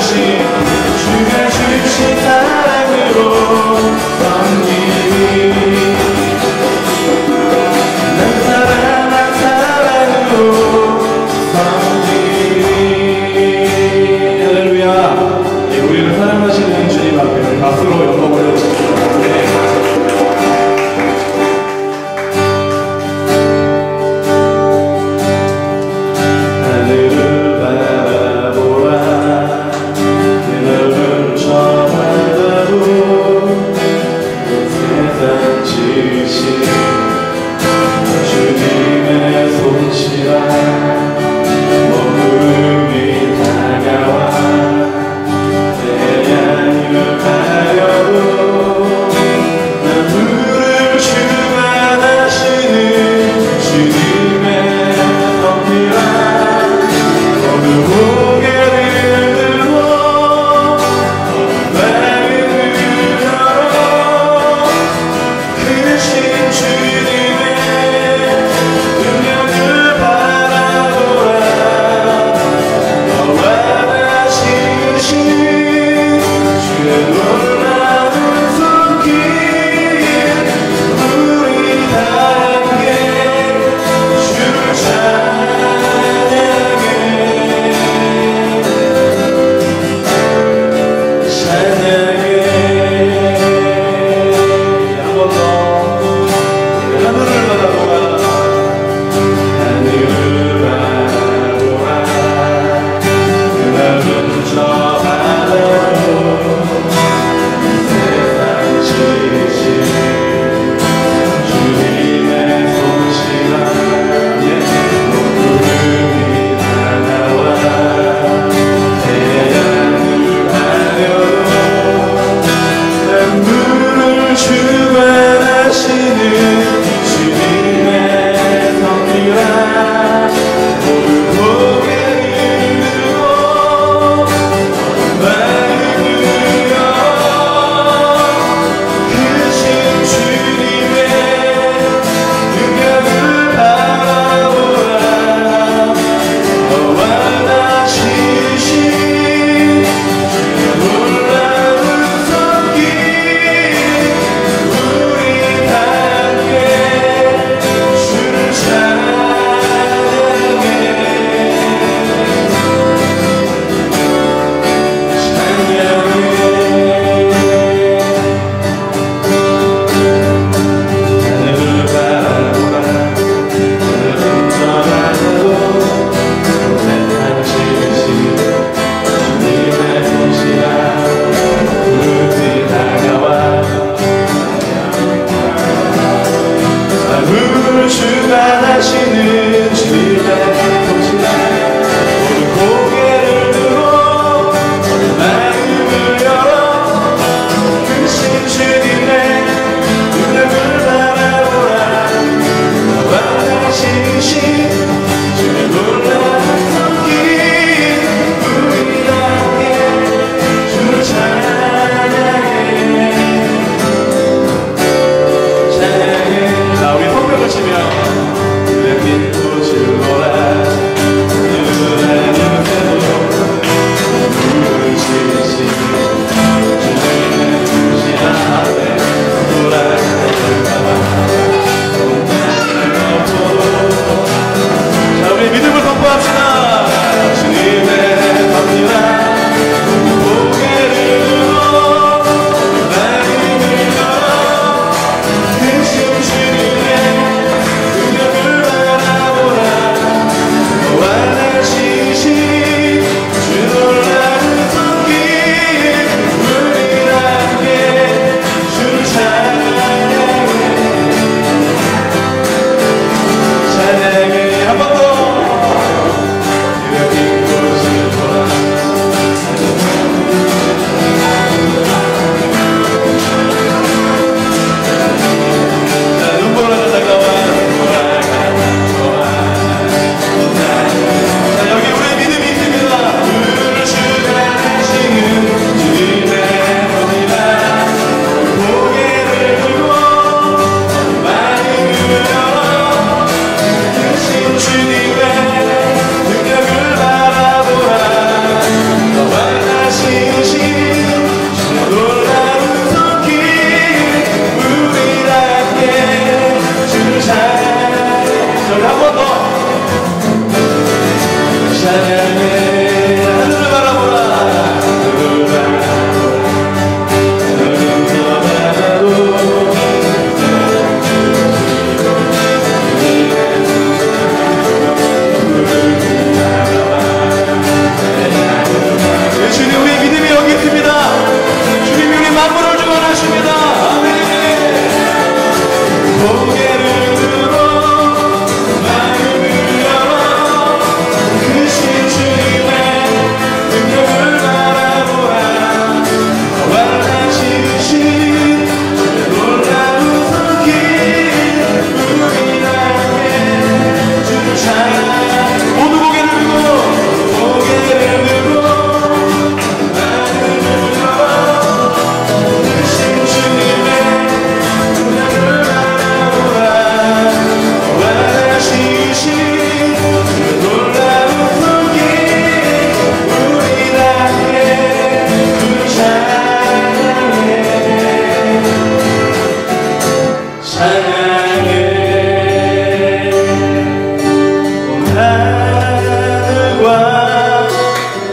주가 주신 사랑으로 섬기리. 난 사랑한 사랑으로 섬기리. 할렐루야. 우리를 사랑하시는 주님 앞에 박수로 영광 올려드립니다. 하늘을 바라보라. 그 넓은 천하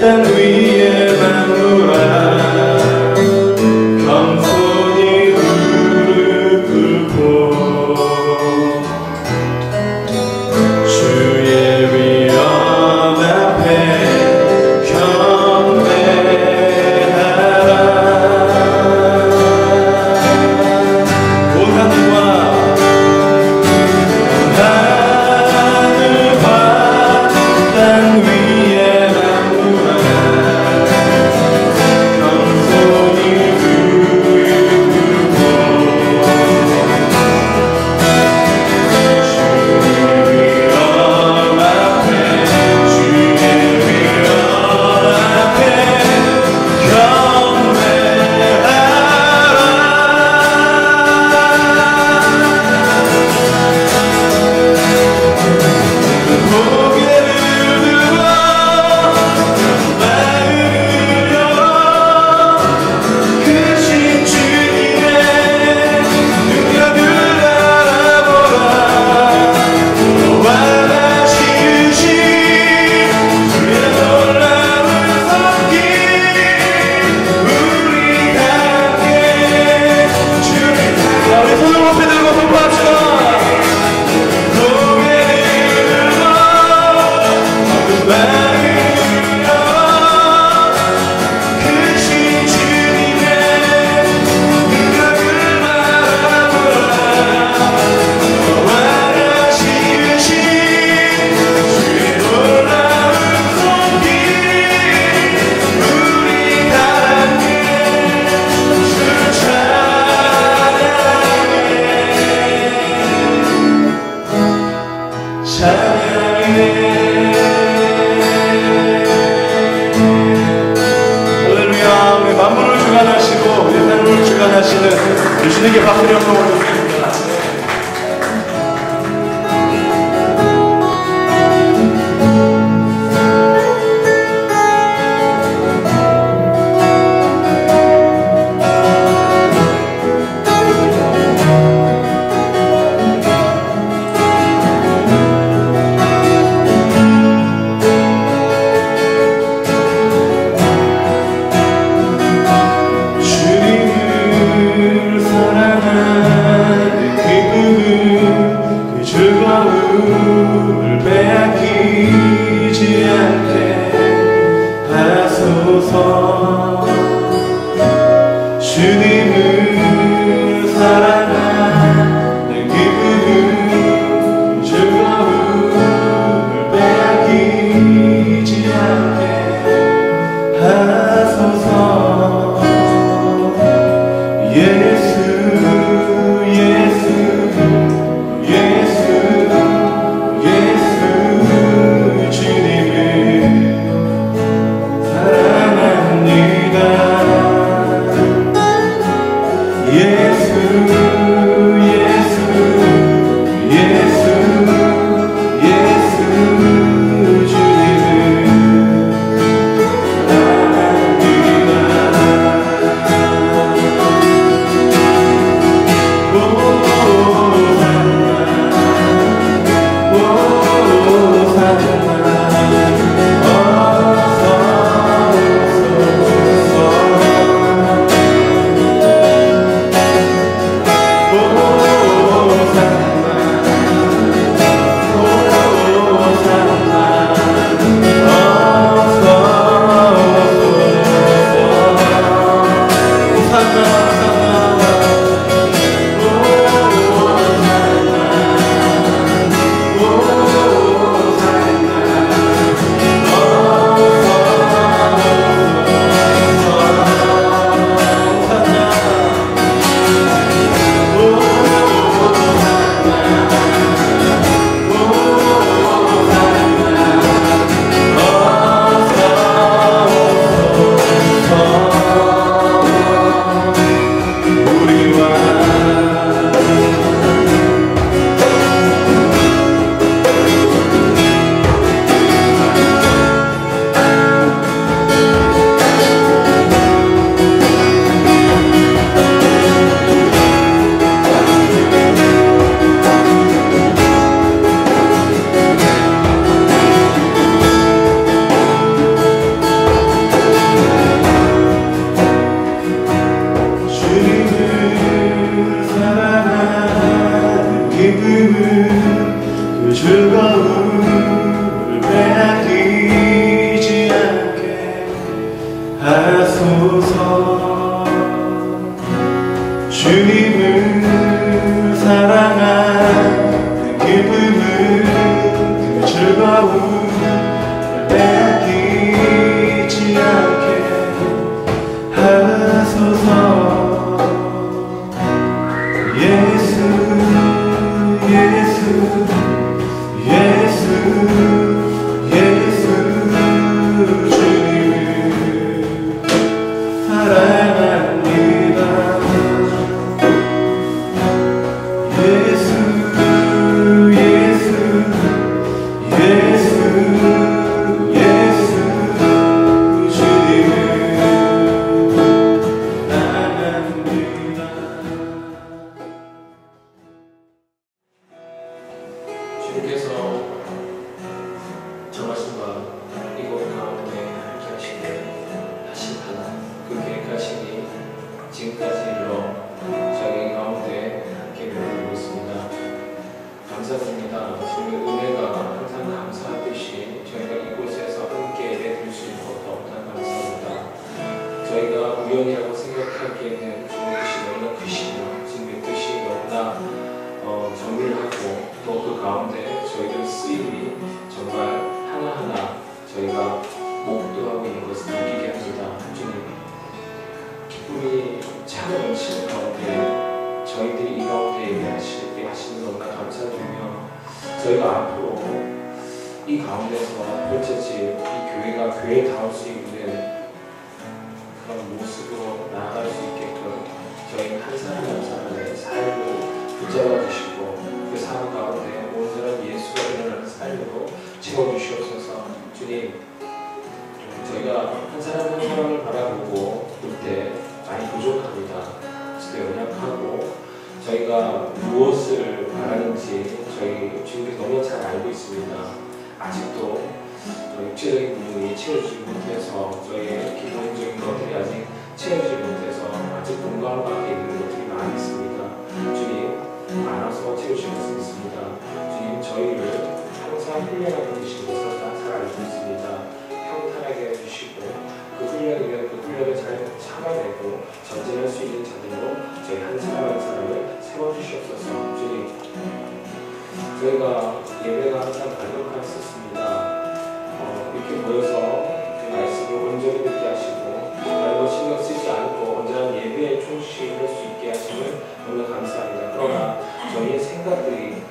땅 위에 만물아 겸손히 무릎 꿇고 주의 위엄 앞에 경배하라. 온 하늘과 땅 위에 만물아 겸손히 무릎 할렐루야. 우리 만물을 주관하시고 우리 삶을 주관하시는 주님께 박수를 한번 올려드립니다. 주님을 사랑하는 저희가 우연이라고 생각하기에는 주님의 뜻이 너무나 크시며 주님의 뜻이 너무나 정밀하고 또 그 가운데 저희들 쓰임이 정말 하나하나 저희가 목도하고 있는 것을 느끼게 합니다. 주님, 기쁨이 참 넘치는 가운데 저희들이 이 가운데 예배하시게 하시는 너무나 감사드리며 저희가 앞으로 이 가운데서 펼쳐질 이 교회가 교회다울 수 있는 그런 모습으로 나아갈 수 있게끔 저희 한 사람 한 사람의 삶을 붙잡아 주시고 그 삶 가운데 온전한 예수가 일어나는 삶으로 채워주시옵소서. 주님, 저희가 한 사람 한 사람을 바라보고 볼 때 많이 부족합니다. 진짜 연약하고 저희가 무엇을 바라는지 저희 주님이 너무 잘 알고 있습니다. 아직도 육체적인 부분이 채워지지 못해서 저희의 기본적인 것들이 아직 채워지지 못해서 아직 공감을 받게 있는 것들이 많이 있습니다. 주님, 알아서 채우실 수 있습니다. 주님, 저희를 항상 훈련하고 계신 것을 다 잘 알고 있습니다. 평탄하게 해주시고 그 훈련이면 그 훈련을 잘 참아내고 전진할 수 있는 자들로 저희 한 사람 한 사람을 세워주시옵소서. 주님, 저희가 예배가 항상 갈급했었습니다. 이렇게 모여서 그 말씀을 온전히 듣게 하시고 다른 신경 쓰지 않고 온전한 예배에 충실할 수 있게 하심을 너무 감사합니다. 그러나 저희의 생각들이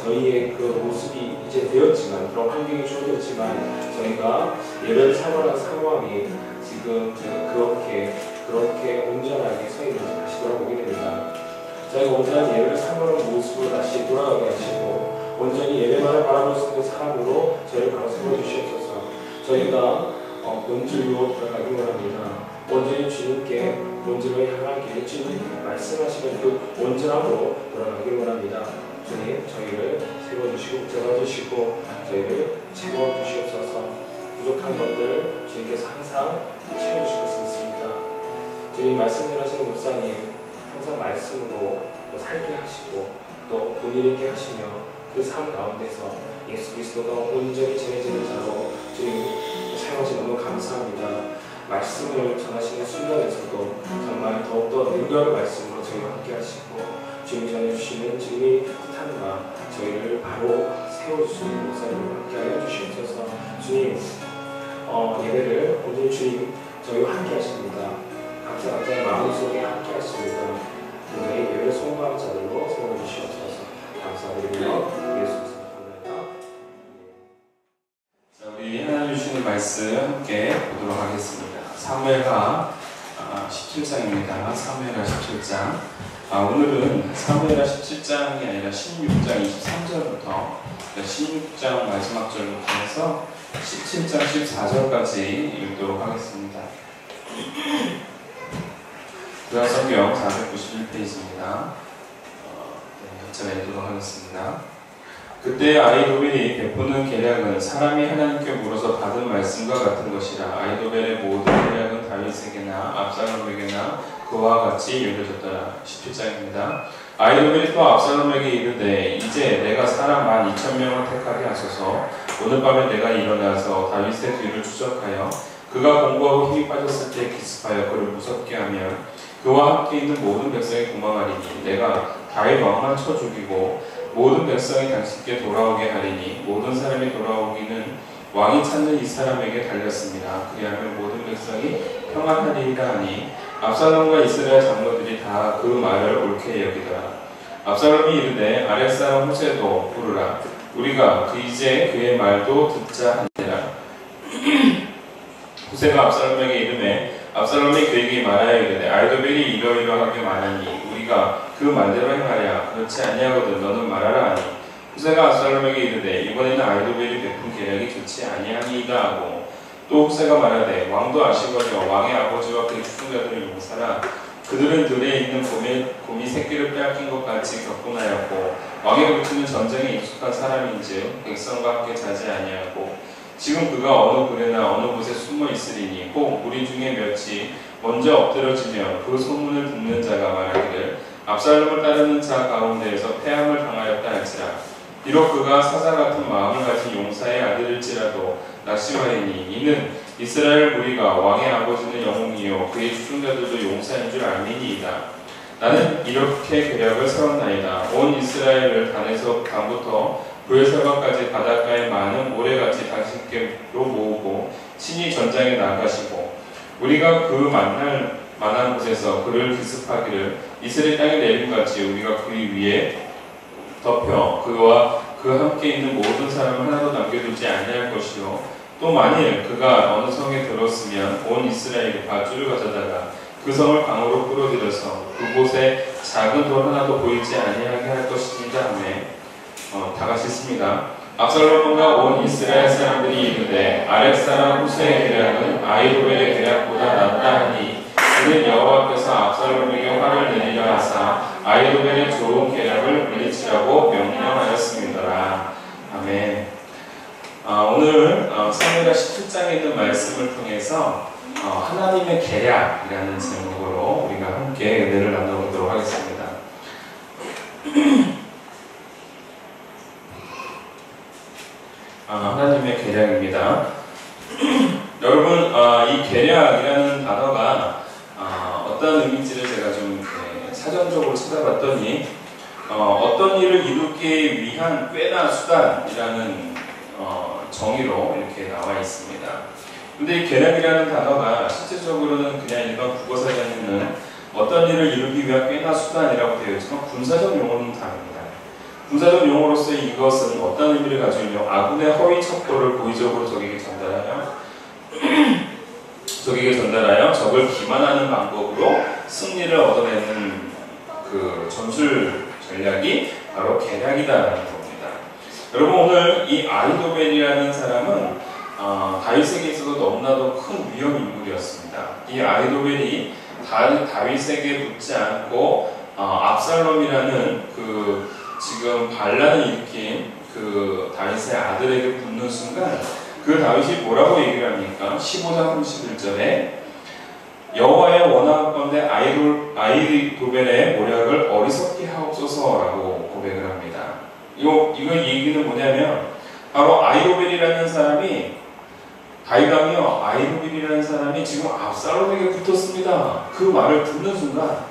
저희의 그 모습이 이제 되었지만 그런 환경이 주어졌지만 저희가 예배를 사모하는 상황이 지금 그렇게 온전하게 서 있는지 다시 돌아보게 됩니다. 저희가 온전한 예배를 사모하는 모습으로 다시 돌아가게 하시고 온전히 예배만을 바라볼 수 있는 사람으로 저희를 바로 세워주시옵소서. 저희가 본질로 돌아가기 원합니다. 온전히 주님께 본질을 향하게 주님 말씀하시는 그 온전함으로 돌아가기 원합니다. 주님, 저희를 세워주시고 붙잡아주시고 저희를 채워주시옵소서. 부족한 것들 주님께서 항상 채워주실 것을 믿습니다. 주님 말씀을 하시는 목사님 항상 말씀으로 살게 하시고 또 본인 있게 하시며 그 삶 가운데서 예수 그리스도가 온전히 전해지는 자로 주님 사용하시 너무 감사합니다. 말씀을 전하시는 순간에서도 정말 더욱더 능력의 말씀으로 저희와 함께 하시고 주님이 전해주시는 주님의 뜻함과 저희를 바로 세워주시는 목사님과 함께 하여 주시옵소서. 주님, 예배를 오늘 주님 저희와 함께 하십니다. 각자의 마음속에 함께 하십니다. 오늘 예배를 송구하는 자들로 세워주시옵소서. 감사드리며 예수 그리스도입니다. 우리 하나님 주시는 말씀 함께 보도록 하겠습니다. 사무엘하 17장입니다. 사무엘하 17장. 오늘은 사무엘하 17장이 아니라 16장 23절부터 16장 마지막 절부터 해서 17장 14절까지 읽도록 하겠습니다. 구약성경 491페이지입니다. 제가 읽도록 하겠습니다. 그때 아이도벨이 베푸는 계략은 사람이 하나님께 물어서 받은 말씀과 같은 것이라. 아이도벨의 모든 계략은 다윗에게나 압살롬에게나 그와 같이 이루어졌더라. 17장입니다. 아이도벨이 또 압살롬에게 이르되 이제 내가 사람 12,000명을 택하게 하소서. 오늘 밤에 내가 일어나서 다윗의 뒤를 추적하여 그가 공고하고 힘이 빠졌을 때 기습하여 그를 무섭게 하면 그와 함께 있는 모든 백성이 도망하리니 내가 다윗 왕만 쳐 죽이고 모든 백성이 당신께 돌아오게 하리니 모든 사람이 돌아오기는 왕이 찾는 이 사람에게 달렸습니다. 그리하면 모든 백성이 평안하리라 하니 압살롬과 이스라엘 장로들이 다 그 말을 옳게 여기더라. 압살롬이 이르되 아랫사람 후세도 부르라. 우리가 이제 그의 말도 듣자 하니라. 후세가 압살롬에게 이르매 압살롬이 그에게 말하여 이르되 아이도벨이 이러이러하게 말하니 우리가 그 말대로 행하랴. 그렇지 아니하거든 너는 말하라 하니 후세가 압살롬에게 이르되 이번에는 아이도벨이 베푼 계략이 좋지 아니하니이다 하고 또 후세가 말하되 왕도 아시거니와 왕의 아버지와 그의 추종자들을 용사라. 그들은 들에 있는 곰이 새끼를 빼앗긴 것 같이 격분하였고 왕에 붙이는 전쟁에 익숙한 사람인즉 백성과 함께 자지 아니하고 지금 그가 어느 굴에나 어느 곳에 숨어 있으리니 혹 우리 중에 몇이 먼저 엎드러지면 그 소문을 듣는 자가 말하기를 압살롬을 따르는 자 가운데에서 패함을 당하였다 할지라. 비록 그가 사자 같은 마음을 가진 용사의 아들일지라도 낙심하리니 이는 이스라엘 무리가 왕의 아버지는 영웅이요 그의 추종자들도 용사인 줄 알미니이다. 나는 이렇게 계략을 세웠나이다. 온 이스라엘을 단에서 단부터 브엘세바까지 바닷가에 많은 모래같이 당신께로 모으고 친히 전장에 나가시고 우리가 그 만날 만한 곳에서 그를 기습하기를 이스라엘 땅에 내림같이 우리가 그 위에 덮여 그와 그 함께 있는 모든 사람을 하나도 남겨두지 아니할 것이요 또 만일 그가 어느 성에 들었으면 온 이스라엘이 밧줄을 가져다가 그 성을 강으로 끌어들여서 그곳에 작은 돌 하나도 보이지 아니하게 할 것입니다. 하며 다 같이 있습니다. 압살롬과 온 이스라엘 사람들이 이르되 아랫사람 후세의 계략은 아히도벨의 계략보다 낫다 하니 그는 여호와께서 압살롬에게 화를 내리려 하사 아히도벨의 좋은 계략을 물리치라고 명령하였습니다. 아멘. 오늘 사무엘하 17장에 있는 말씀을 통해서 하나님의 계략이라는 제목으로 우리가 함께 은혜를 나눠보도록 하겠습니다. 하나님의 계략입니다. 여러분, 이 계략이라는 단어가 어떤 의미인지를 제가 좀 사전적으로 찾아봤더니 어떤 일을 이루기 위한 꾀나 수단이라는 정의로 이렇게 나와 있습니다. 근데 이 계략이라는 단어가 실질적으로는 그냥 일반 국어사전에는 어떤 일을 이루기 위한 꾀나 수단이라고 되어 있지만 군사적 용어는 다릅니다. 군사적 용어로서 이것은 어떤 의미를 가지고 있냐면 아군의 허위 첩보를 고의적으로 적에게 전달하여 적을 기만하는 방법으로 승리를 얻어내는 그 전술 전략이 바로 계략이다라는 겁니다. 여러분 오늘 이 아히도벨이라는 사람은 다윗에게 있어서 너무나도 큰 위험 인물이었습니다. 이 아히도벨이 다윗에게 붙지 않고 압살롬이라는 그 지금 반란을 일으킨 그 다윗의 아들에게 붙는 순간 그 다윗이 뭐라고 얘기를 합니까? 15장 31절에 여호와의 원하건대 아히도벨의 모략을 어리석게 하옵소서라고 고백을 합니다. 이거 얘기는 뭐냐면 바로 아히도벨이라는 사람이 다윗왕이요 아히도벨이라는 사람이 지금 압살롬에게 붙었습니다. 그 말을 듣는 순간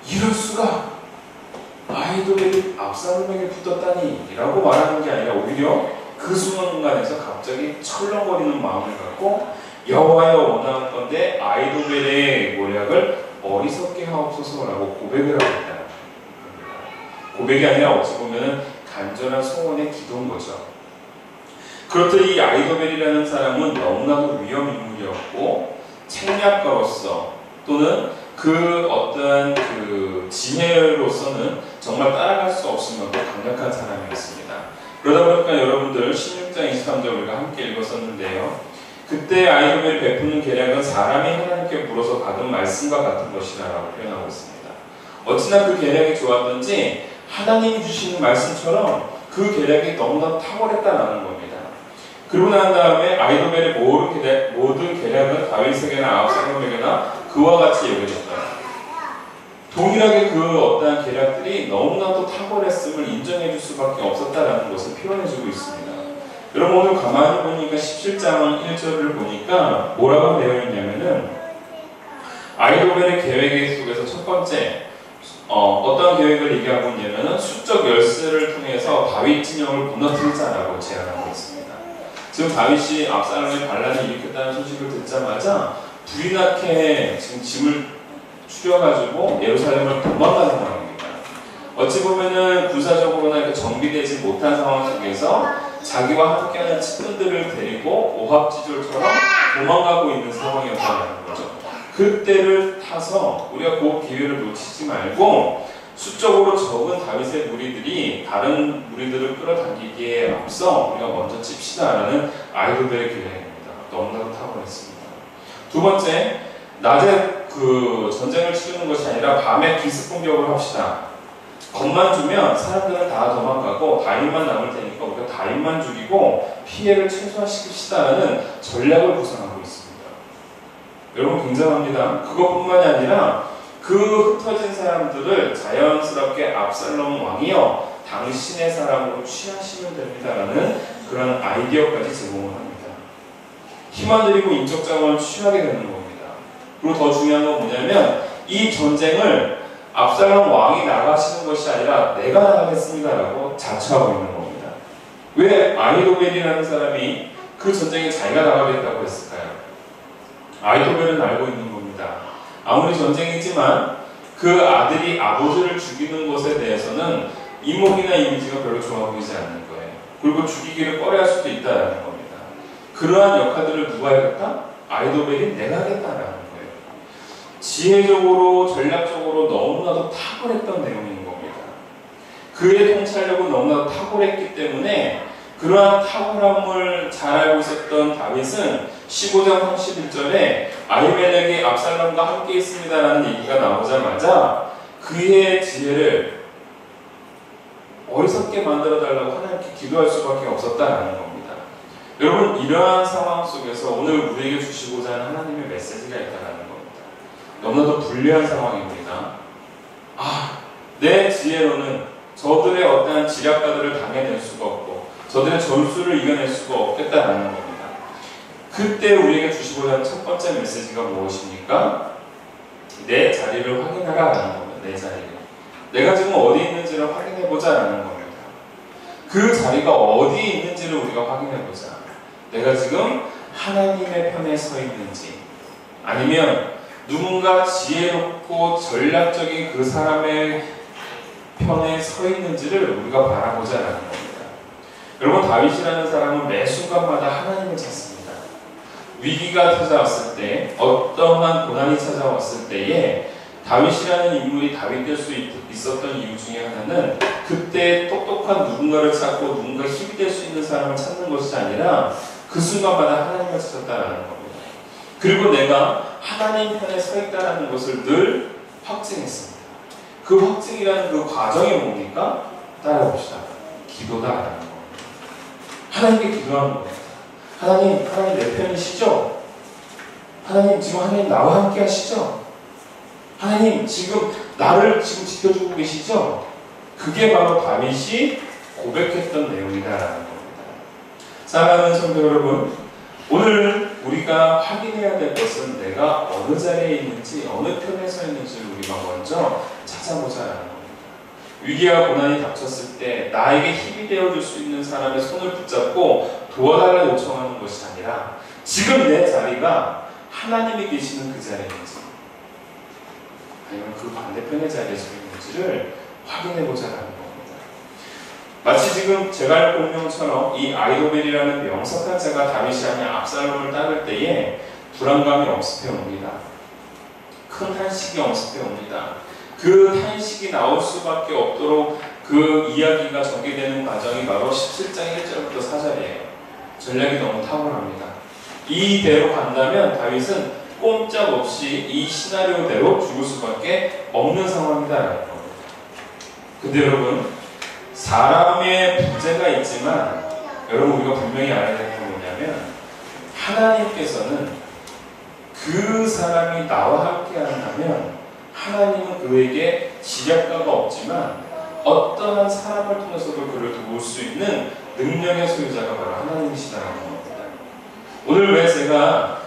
이럴 수가 아히도벨이 압살롬에게 붙었다니 라고 말하는 게 아니라 오히려 그 순간에서 갑자기 철렁거리는 마음을 갖고 여호와여 원하건대 아히도벨의 모략을 어리석게 하옵소서라고 고백을 합니다. 고백이 아니라 어찌 보면 간절한 소원의 기도인 거죠. 그렇듯 이 아히도벨이라는 사람은 너무나도 위험 인물이었고 책략가로서 또는 그 어떠한 그 지혜로서는 정말 따라갈 수 없을 만큼 강력한 사람이었습니다. 그러다 보니까 여러분들 16장 23절 우리가 함께 읽었었는데요. 그때 아히도벨이 베푸는 계략은 사람이 하나님께 물어서 받은 말씀과 같은 것이라고 표현하고 있습니다. 어찌나 그 계략이 좋았던지 하나님이 주시는 말씀처럼 그 계략이 너무나 탁월했다라는 겁니다. 그러고 난 다음에 아히도벨의 모든 계략은 다윗에게나 압살롬에게나 그와 같이 여겨졌다. 동일하게 그 어떠한 계략들이 너무나도 탁월했음을 인정해줄 수밖에 없었다라는 것을 표현해주고 있습니다. 여러분 오늘 가만히 보니까 17장 1절을 보니까 뭐라고 되어 있냐면은 아히도벨의 계획 속에서 첫 번째 어떤 계획을 얘기하고 있냐면은 수적 열쇠를 통해서 다윗 진영을 무너뜨리자라고 제안하고 있습니다. 지금 다윗이 압살롬의 반란을 일으켰다는 소식을 듣자마자 불이 나게 지금 짐을 추려가지고 예루살렘을 도망가는 상황입니다. 어찌 보면은 군사적으로나 이렇게 정비되지 못한 상황 속에서 자기와 함께하는 측근들을 데리고 오합지졸처럼 도망가고 있는 상황이었다는 거죠. 그때를 타서 우리가 그 기회를 놓치지 말고 수적으로 적은 다윗의 무리들이 다른 무리들을 끌어당기기에 앞서 우리가 먼저 칩시다라는 아히도벨의 계획입니다. 너무나도 탁월했습니다. 두 번째, 낮에 그 전쟁을 치르는 것이 아니라 밤에 기습 공격을 합시다. 겁만 주면 사람들은 다 도망가고 다윗만 남을 테니까 우리가 다윗만 죽이고 피해를 최소화시킵시다라는 전략을 구상하고 있습니다. 여러분 굉장합니다. 그것뿐만이 아니라 그 흩어진 사람들을 자연스럽게 압살롬 왕이여 당신의 사람으로 취하시면 됩니다라는 그런 아이디어까지 제공을 합니다. 힘만 들이고 인적 자원을 취하게 되는 겁니다. 그리고 더 중요한 건 뭐냐면 이 전쟁을 압살롬 왕이 나가시는 것이 아니라 내가 나가겠습니다라고 자처하고 있는 겁니다. 왜 아히도벨이라는 사람이 그 전쟁에 자기가 나가겠다고 했을까요? 아히도벨은 알고 있는 겁니다. 아무리 전쟁이지만 그 아들이 아버지를 죽이는 것에 대해서는 이목이나 이미지가 별로 좋아 보이지 않는 거예요. 그리고 죽이기를 꺼려할 수도 있다는 겁니다. 그러한 역할들을 누가 하겠다? 아히도벨이 내가 하겠다라는 거예요. 지혜적으로 전략적으로 너무나도 탁월했던 내용인 겁니다. 그의 통찰력은 너무나도 탁월했기 때문에 그러한 탁월함을 잘 알고 있었던 다윗은 15장 31절에 아히멜렉이 압살롬과 함께 있습니다라는 얘기가 나오자마자 그의 지혜를 어리석게 만들어달라고 하나님께 기도할 수밖에 없었다라는 겁니다. 여러분, 이러한 상황 속에서 오늘 우리에게 주시고자 하는 하나님의 메시지가 있다는 겁니다. 너무나도 불리한 상황입니다. 내 지혜로는 저들의 어떠한 지략가들을 당해낼 수가 없고 저들의 전술을 이겨낼 수가 없겠다라는 겁니다. 그때 우리에게 주시고자 하는 첫 번째 메시지가 무엇입니까? 내 자리를 확인하라라는 겁니다. 내 자리를. 내가 지금 어디 있는지를 확인해보자라는 겁니다. 그 자리가 어디에 있는지를 우리가 확인해보자. 내가 지금 하나님의 편에 서 있는지 아니면 누군가 지혜롭고 전략적인 그 사람의 편에 서 있는지를 우리가 바라보자라는 겁니다. 여러분, 다윗이라는 사람은 매 순간마다 하나님을 찾습니다. 위기가 찾아왔을 때, 어떠한 고난이 찾아왔을 때에 다윗이라는 인물이 다윗 될 수 있었던 이유 중에 하나는 그때 똑똑한 누군가를 찾고 누군가 힘이 될 수 있는 사람을 찾는 것이 아니라 그 순간마다 하나님을 찾았다라는 겁니다. 그리고 내가 하나님 편에 서 있다는 것을 늘 확증했습니다. 그 확증이라는 그 과정이 뭡니까? 따라봅시다. 기도다라는 겁니다. 하나님께 기도하는 겁니다. 하나님 내 편이시죠? 하나님, 지금 하나님 나와 함께 하시죠? 하나님, 지금 나를 지금 지켜주고 계시죠? 그게 바로 다윗이 고백했던 내용이다라는 겁니다. 사랑하는 성도 여러분, 오늘 우리가 확인해야 될 것은 내가 어느 자리에 있는지, 어느 편에 서 있는지를 우리가 먼저 찾아보자라는 겁니다. 위기와 고난이 닥쳤을 때 나에게 힘이 되어줄 수 있는 사람의 손을 붙잡고 도와달라 요청하는 것이 아니라 지금 내 자리가 하나님이 계시는 그 자리인지 아니면 그 반대편의 자리에 서 있는지를 확인해보자라는 겁니다. 마치 지금 제갈공명처럼 이 아히도벨이라는 명석한 자가 다윗이 아닌 압살롬을 따를 때에 불안감이 엄습해 옵니다. 큰 탄식이 엄습해 옵니다. 그 탄식이 나올 수밖에 없도록 그 이야기가 전개되는 과정이 바로 17장 1절부터 4절이에요. 전략이 너무 탁월합니다. 이대로 간다면 다윗은 꼼짝없이 이 시나리오대로 죽을 수밖에 없는 상황이다라는 겁니다. 근데 여러분, 사람의 부재가 있지만 여러분, 우리가 분명히 알아야 될 건 뭐냐면 하나님께서는 그 사람이 나와 함께 한다면 하나님은 그에게 지략가가 없지만 어떠한 사람을 통해서도 그를 도울 수 있는 능력의 소유자가 바로 하나님이시다라는 겁니다. 오늘 왜 제가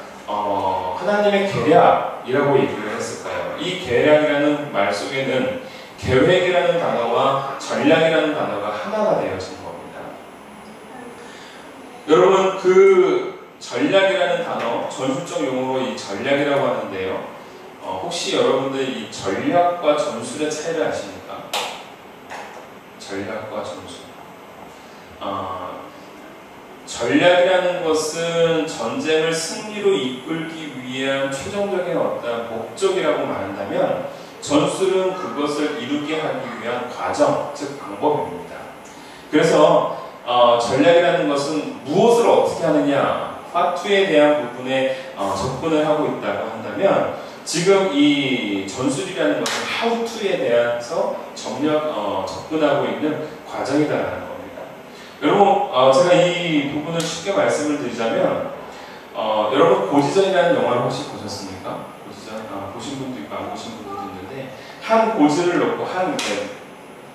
하나님의 계략이라고 얘기를 했을까요? 이 계략이라는 말 속에는 계획이라는 단어와 전략이라는 단어가 하나가 되어진 겁니다. 여러분, 그 전략이라는 단어, 전술적 용어로 이 전략이라고 하는데요. 혹시 여러분들 이 전략과 전술의 차이를 아십니까? 전략과 전술. 전략이라는 것은 전쟁을 승리로 이끌기 위한 최종적인 어떤 목적이라고 말한다면 전술은 그것을 이루게 하기 위한 과정, 즉 방법입니다. 그래서 전략이라는 것은 무엇을 어떻게 하느냐, 화투에 대한 부분에 접근을 하고 있다고 한다면 지금 이 전술이라는 것은 하우투에 대해서 접근하고 있는 과정이다라는 겁니다. 여러분, 제가 이 부분을 쉽게 말씀을 드리자면 여러분, 고지전이라는 영화를 혹시 보셨습니까? 고지전? 보신 분도 있고 안 보신 분도 있는데 한 고지를 놓고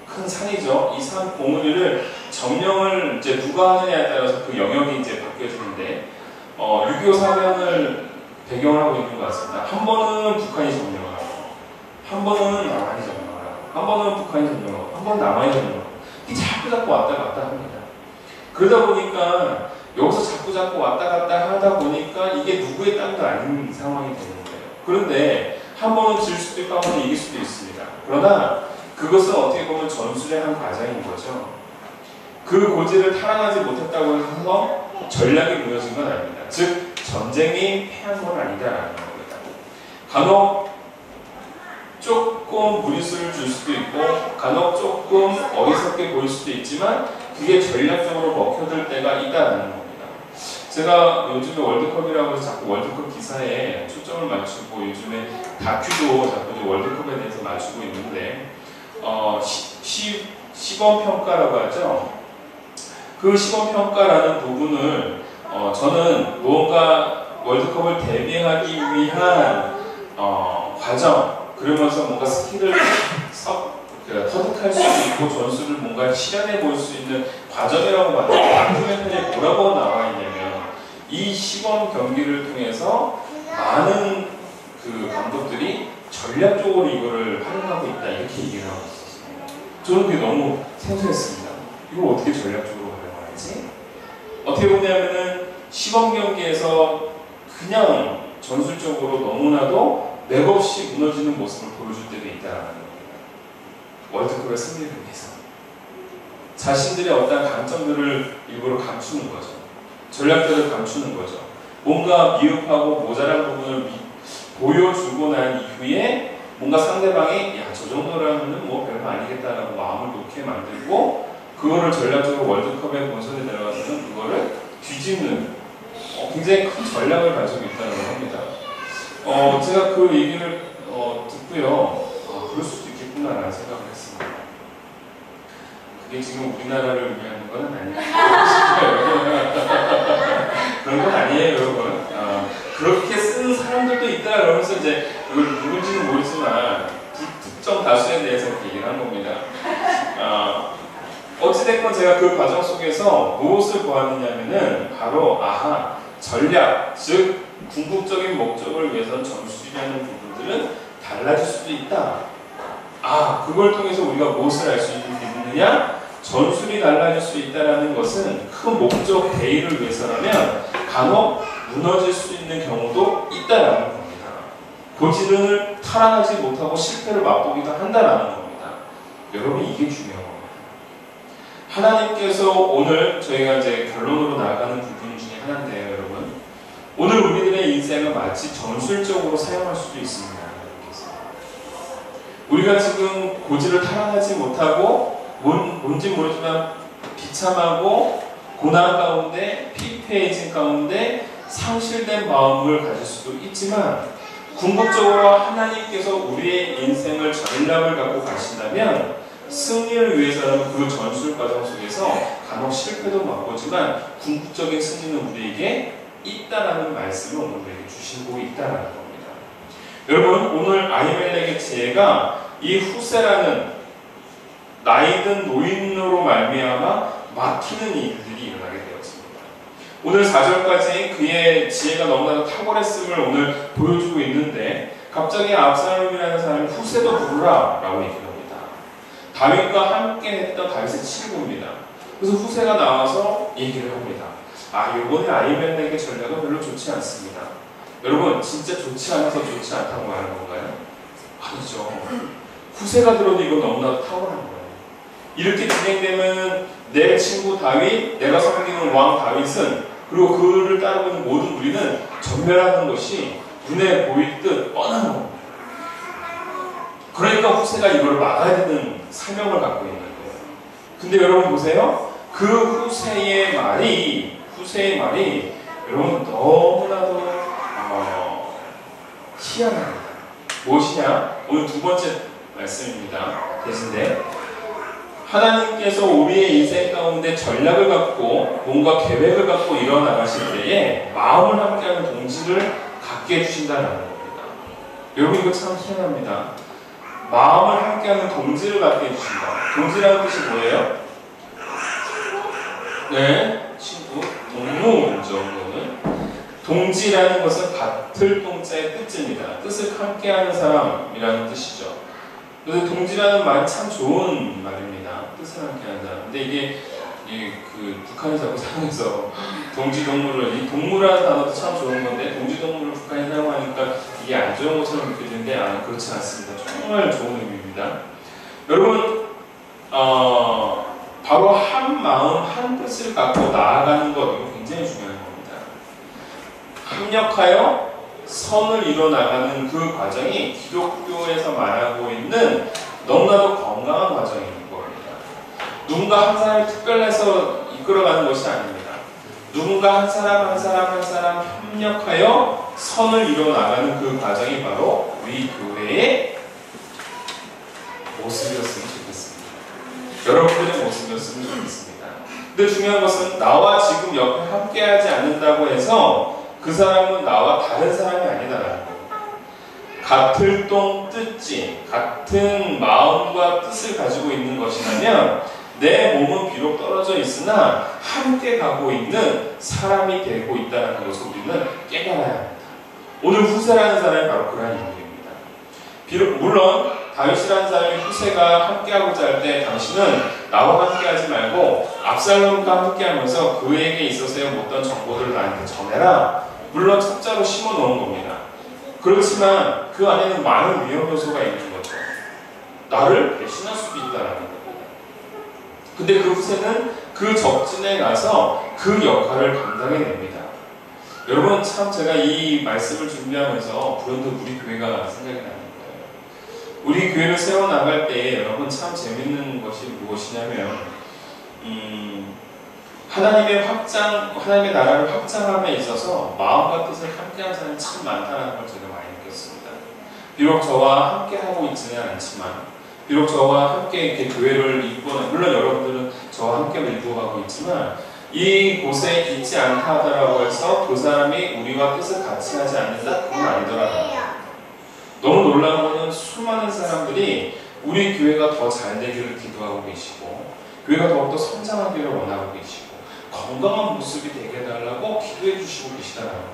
큰 산이죠. 이 산 봉우리를 점령을 이제 누가 하느냐에 따라서 그 영역이 이제 바뀌어지는데 6.25 사변을 배경을 하고 있는 것 같습니다. 한 번은 북한이 점령을 하고, 한 번은 남한이 점령을 하고, 한 번은 북한이 점령하고, 한 번은 남한이 점령하고, 이게 자꾸 왔다 갔다 합니다. 그러다 보니까 여기서 자꾸 왔다 갔다 하다 보니까 이게 누구의 땅도 아닌 상황이 되는 거예요. 그런데 한 번은 질 수도 있고 한 번은 이길 수도 있습니다. 그러나 그것은 어떻게 보면 전술의 한 과정인 거죠. 그 고지를 탈환하지 못했다고 해서 전략이 무너진 건 아닙니다. 즉 전쟁이 패한 건 아니다라는 겁니다. 간혹 조금 무리수를 줄 수도 있고 간혹 조금 어리석게 보일 수도 있지만 그게 전략적으로 먹혀들 때가 있다는 겁니다. 제가 요즘에 월드컵이라고 해서 자꾸 월드컵 기사에 초점을 맞추고 요즘에 다큐도 자꾸 월드컵에 대해서 맞추고 있는데 시범평가라고 하죠. 그 시범평가라는 부분을 저는 무언가 월드컵을 대비하기 위한 과정 그러면서 뭔가 스킬을 터득할 수 있고 전술을 뭔가 실현해 볼 수 있는 과정이라고 봤는데 다큐멘터리에 뭐라고 나와 있냐면 이 시범 경기를 통해서 많은 그 감독들이 전략적으로 이거를 활용하고 있다 이렇게 얘기를 하고 있었어요. 저는 그게 너무 생소했습니다. 이걸 어떻게 전략적으로 활용하지? 어떻게 보냐면은 시범 경기에서 그냥 전술적으로 너무나도 맥없이 무너지는 모습을 보여줄 때도 있다는 겁니다. 월드컵의 승리를 위해서 자신들의 어떤 강점들을 일부러 감추는 거죠. 전략들을 감추는 거죠. 뭔가 미흡하고 모자란 부분을 보여주고 난 이후에 뭔가 상대방이 야, 저 정도라면 뭐 별거 아니겠다라고 마음을 놓게 만들고 그거를 전략적으로 월드컵의 본선에 들어가서는 그거를 뒤집는 굉장히 큰 전략을 가지고 있다는 걸 합니다. 제가 그 얘기를 듣고요. 그럴 수도 있겠구나라는 생각을 했습니다. 그게 지금 우리나라를 위한 건 아니에요. 그런 건 아니에요, 여러분. 그렇게 쓰는 사람들도 있다 그러면서 이제 그걸 누군지는 모르지만 특정 다수에 대해서 얘기를 한 겁니다. 어찌됐건 제가 그 과정 속에서 무엇을 보았느냐면은 바로 전략, 즉 궁극적인 목적을 위해서는 전술이라는 부분들은 달라질 수도 있다. 그걸 통해서 우리가 무엇을 알 수 있느냐? 전술이 달라질 수 있다는 것은 큰 목적 대의를 위해서라면 간혹 무너질 수 있는 경우도 있다라는 겁니다. 고지를 탈환하지 못하고 실패를 맛보기도 한다라는 겁니다. 여러분 이게 중요한 겁니다. 하나님께서 오늘 저희가 이제 결론으로 나아가는 부분 중에 하나인데요, 여러분. 오늘 우리들의 인생을 마치 전술적으로 사용할 수도 있습니다. 우리가 지금 고지를 탈환하지 못하고 뭔지 모르지만 비참하고 고난 가운데 피폐해진 가운데 상실된 마음을 가질 수도 있지만 궁극적으로 하나님께서 우리의 인생을 전략을 갖고 가신다면 승리를 위해서는 그 전술 과정 속에서 간혹 실패도 맛보지만 궁극적인 승리는 우리에게 있다라는 말씀을 오늘 우리에게 주시고 있다라는 겁니다. 여러분 오늘 아히멜렉의 지혜가 이 후세라는 나이든 노인으로 말미암아 막히는 일들이 일어나게 되었습니다. 오늘 4절까지 그의 지혜가 너무나도 탁월했음을 오늘 보여주고 있는데 갑자기 압살롬이라는 사람이 후세도 부르라 라고 얘기합니다. 다윗과 함께 했던 다윗의 친구입니다. 그래서 후세가 나와서 얘기를 합니다. 이번에 아히멜렉의 전략은 별로 좋지 않습니다. 여러분 진짜 좋지 않아서 좋지 않다고 하는 건가요? 아니죠. 후세가 들어도 이건 너무나도 탁월한 거예요. 이렇게 진행되면 내 친구 다윗, 내가 섬기는 왕 다윗은 그리고 그를 따르고 있는 모든 우리는 전멸하는 것이 눈에 보일 듯 뻔한 겁니다. 그러니까 후세가 이걸 막아야 되는 사명을 갖고 있는 거예요. 근데 여러분 보세요. 그 후세의 말이 여러분 너무나도 희한합니다. 무엇이냐? 오늘 두 번째 말씀입니다. 대신에 하나님께서 우리의 인생 가운데 전략을 갖고 뭔가 계획을 갖고 일어나가실 때에 마음을 함께하는 동지를 갖게 해주신다는 겁니다. 여러분 이거 참 희한합니다. 마음을 함께하는 동지를 갖게 해주신다. 동지라는 뜻이 뭐예요? 네, 친구, 동무죠. 동지라는 것은 같을 동자의 뜻입니다. 뜻을 함께하는 사람이라는 뜻이죠. 그래서 동지라는 말이 참 좋은 말입니다. 뜻을 함께하는 사람. 근데 이게 그 북한이 자꾸 사용해서 동지동물을, 이 동물이라는 단어도 참 좋은 건데 동지동물을 북한이 사용하니까 이게 안 좋은 것처럼 느껴지는데 그렇지 않습니다. 정말 좋은 의미입니다. 여러분 바로 한 마음 한 뜻을 갖고 나아가는 것, 이거 굉장히 중요한 겁니다. 합력하여 선을 이뤄나가는 그 과정이 기독교에서 말하고 있는 너무나도 건강한 과정입니다. 누군가 한 사람이 특별해서 이끌어가는 것이 아닙니다. 누군가 한 사람 협력하여 선을 이뤄나가는 그 과정이 바로 우리 교회의 모습이었으면 좋겠습니다. 여러분들의 모습이었으면 좋겠습니다. 근데 중요한 것은 나와 지금 옆에 함께하지 않는다고 해서 그 사람은 나와 다른 사람이 아니다라는 겁니다. 같을 동 뜻지, 같은 마음과 뜻을 가지고 있는 것이라면 내 몸은 비록 떨어져 있으나 함께 가고 있는 사람이 되고 있다는 것을 우리는 깨달아야 합니다. 오늘 후세라는 사람이 바로 그런 인물입니다. 비록 물론 다윗이라는 사람이 후세가 함께하고자 할 때 당신은 나와 함께하지 말고 압살롬과 함께하면서 그에게 있어서의 어떤 정보들을 나한테 전해라. 물론 숫자로 심어놓은 겁니다. 그렇지만 그 안에는 많은 위험 요소가 있는 거죠. 나를 배신할 수도 있다는 겁니다. 근데 그 후세는 그 적진에 가서 그 역할을 감당해냅니다. 여러분 참 제가 이 말씀을 준비하면서 불현듯 우리 교회가 생각이 나는 거예요. 우리 교회를 세워나갈 때 여러분 참 재밌는 것이 무엇이냐면 하나님의 나라를 확장함에 있어서 마음과 뜻을 함께하는 사람이 참 많다는 걸 제가 많이 느꼈습니다. 비록 저와 함께하고 있지는 않지만 비록 저와 함께 이렇게 교회를 이끌어가는, 물론 여러분들은 저와 함께 이끌어가고 있지만 이곳에 있지 않다 하더라고 해서 그 사람이 우리와 뜻을 같이 하지 않는다? 그건 아니더라고요. 너무 놀라운 것은 수많은 사람들이 우리 교회가 더 잘 되기를 기도하고 계시고 교회가 더욱더 성장하기를 원하고 계시고 건강한 모습이 되게 해달라고 기도해 주시고 계시다는 겁니다.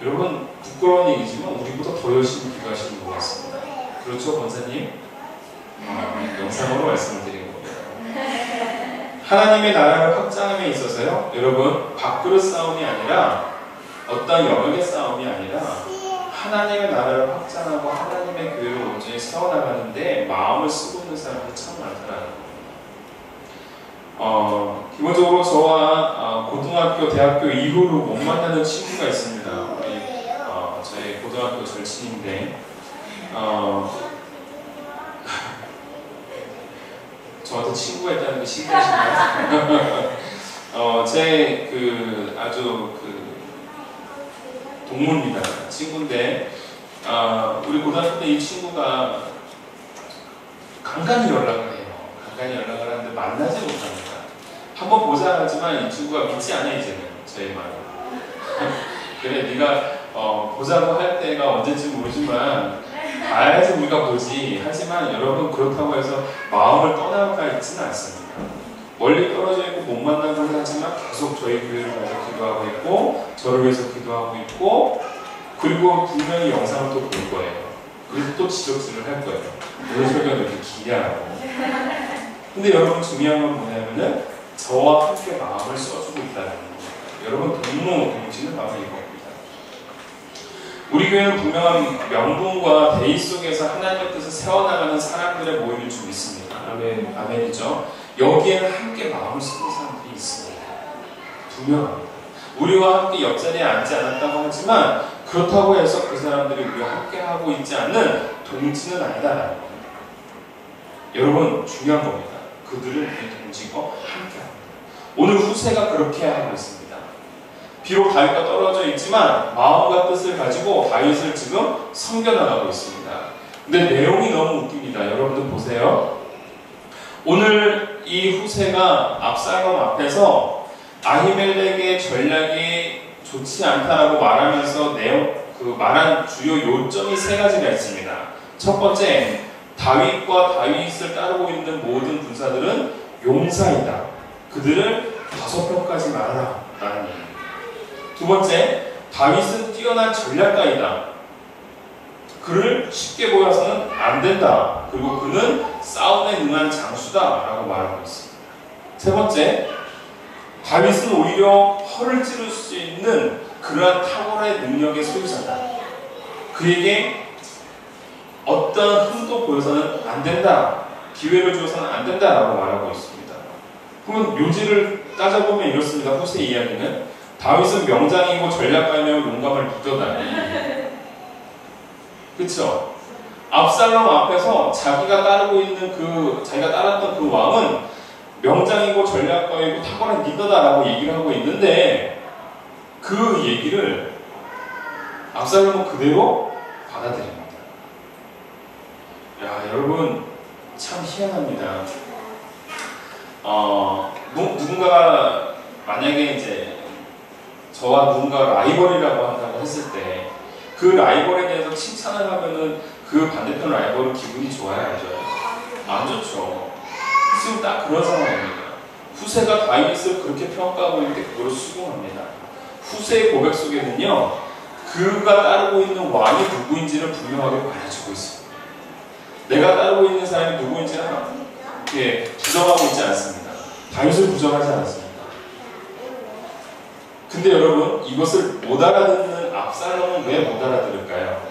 여러분 부끄러운 얘기지만 우리보다 더 열심히 기도하시는 것 같습니다. 그렇죠, 권사님? 영상으로 말씀을 드린 겁니다. 하나님의 나라를 확장함에 있어서요, 여러분 밥그릇 싸움이 아니라 어떤 영역의 싸움이 아니라 하나님의 나라를 확장하고 하나님의 교회를 온전히 세워나가는데 마음을 쓰고 있는 사람들이 참 많더라고요. 기본적으로 저와 고등학교, 대학교 이후로 못 만나는 친구가 있습니다. 저희 고등학교 절친인데 저한테 친구가 있다는 게 신기하신가요? 제 아주 동문입니다. 친구인데 우리 고등학교 때 이 친구가 간간히 연락을 해요. 간간히 연락을 하는데 만나지 못합니다. 한번 보자 하지만 이 친구가 믿지 않아 이제는 저희 말을. 그래 네가 보자고 할 때가 언제인지 모르지만 봐야지 우리가 보지. 하지만 여러분 그렇다고 해서 마음을 떠나가 있지는 않습니다. 멀리 떨어져 있고 못 만나고 하지만 계속 저희 교회를 위해서 기도하고 있고 저를 위해서 기도하고 있고 그리고 분명히 영상을 또 볼 거예요. 그리고 또 지적질을 할 거예요. 오늘 설교는 이렇게 기냐고. 근데 여러분 중요한 건 뭐냐면은 저와 함께 마음을 써주고 있다는 겁니다. 여러분 동지는 바로 이겁니다. 우리 교회는 분명한 명분과 대의 속에서 하나님의 뜻을 세워나가는 사람들의 모임일 줄 믿습니다. 아멘, 아멘이죠. 여기에는 함께 마음을 쓰는 사람들이 있습니다. 분명합니다. 우리와 함께 옆자리에 앉지 않았다고 하지만 그렇다고 해서 그 사람들이 우리와 함께 하고 있지 않는 동지는 아니다라는 겁니다. 여러분 중요한 겁니다. 그들은 우리 동지고 함께 합니다. 오늘 후세가 그렇게 하고 있습니다. 비록 다윗과 떨어져 있지만 마음과 뜻을 가지고 다윗을 지금 섬겨나가고 있습니다. 근데 내용이 너무 웃깁니다. 여러분들 보세요. 오늘 이 후세가 압살롬 앞에서 아히멜렉의 전략이 좋지 않다라고 말하면서 말한 주요 요점이 세 가지가 있습니다. 첫 번째, 다윗과 다윗을 따르고 있는 모든 군사들은 용사이다. 그들을 5명까지 말아라 라는 얘기입니다. 두 번째, 다윗은 뛰어난 전략가이다. 그를 쉽게 보여서는 안 된다. 그리고 그는 싸움에 능한 장수다라고 말하고 있습니다. 세 번째, 다윗은 오히려 허를 찌를 수 있는 그러한 탁월의 능력의 소유자다. 그에게 어떤 흠도 보여서는 안 된다. 기회를 주어서는 안 된다라고 말하고 있습니다. 그러면 묘지를 따져보면 이렇습니다. 후세 이야기는 다윗은 명장이고 전략가이며 용감을 믿었다니. 그렇죠? 압살롬 앞에서 자기가 자기가 따랐던 그 왕은 명장이고 전략가이고 탁월한 리더다라고 얘기를 하고 있는데 그 얘기를 압살롬은 그대로 받아들입니다. 야, 여러분 참 희한합니다. 누군가가 만약에 이제 저와 누군가 라이벌이라고 한다고 했을 때 그 라이벌에 대해서 칭찬을 하면은 그 반대편 라이벌은 기분이 좋아요, 안 좋아요? 안 좋죠. 지금 딱 그런 상황입니다. 후세가 다윗을 그렇게 평가하고 있는데 그걸 수긍합니다. 후세의 고백 속에는요, 그가 따르고 있는 왕이 누구인지를 분명하게 말해주고 있습니다. 내가 따르고 있는 사람이 누구인지는 이렇게 부정하고 있지 않습니다. 다윗을 부정하지 않습니다. 근데 여러분, 이것을 못 알아듣는 압살롬은 왜 못 알아들을까요?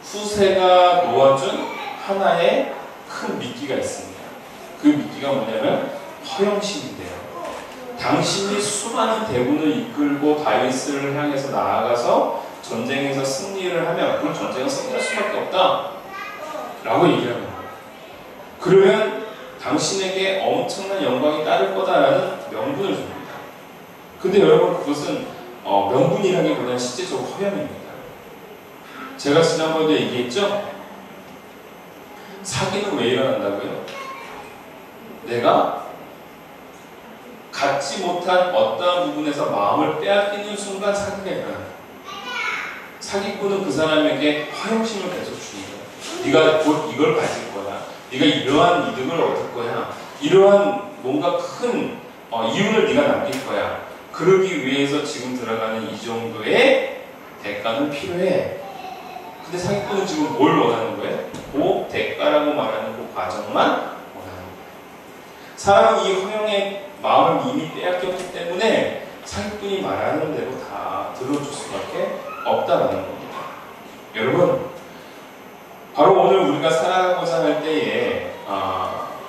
후세가 놓아준 하나의 큰 미끼가 있습니다. 그 미끼가 뭐냐면 허영심인데요. 당신이 수많은 대군을 이끌고 다윗을 향해서 나아가서 전쟁에서 승리를 하면 그럼 전쟁은 승리할 수밖에 없다 라고 얘기합니다. 그러면 당신에게 엄청난 영광이 따를 거다라는 명분을 줍니다. 근데 여러분, 그것은 명분이라기보다는 실제적으로 허영입니다. 제가 지난번에도 얘기했죠? 사기는 왜 일어난다고요? 내가 갖지 못한 어떠한 부분에서 마음을 빼앗기는 순간 사기가 일어납니다. 사기꾼은 그 사람에게 허영심을 계속 주는 거야. 네가 곧 이걸 가질 거야. 네가 이러한 이득을 얻을 거야. 이러한 뭔가 큰 이윤을 네가 남길 거야. 그러기 위해서 지금 들어가는 이 정도의 대가는 필요해. 근데 사기꾼은 지금 뭘 원하는 거예요? 그 대가라고 말하는 그 과정만 원하는 거예요. 사람은 이 허영의 마음을 이미 빼앗겼기 때문에 사기꾼이 말하는 대로 다 들어줄 수밖에 없다라는 겁니다. 여러분, 바로 오늘 우리가 살아가고자 할 때에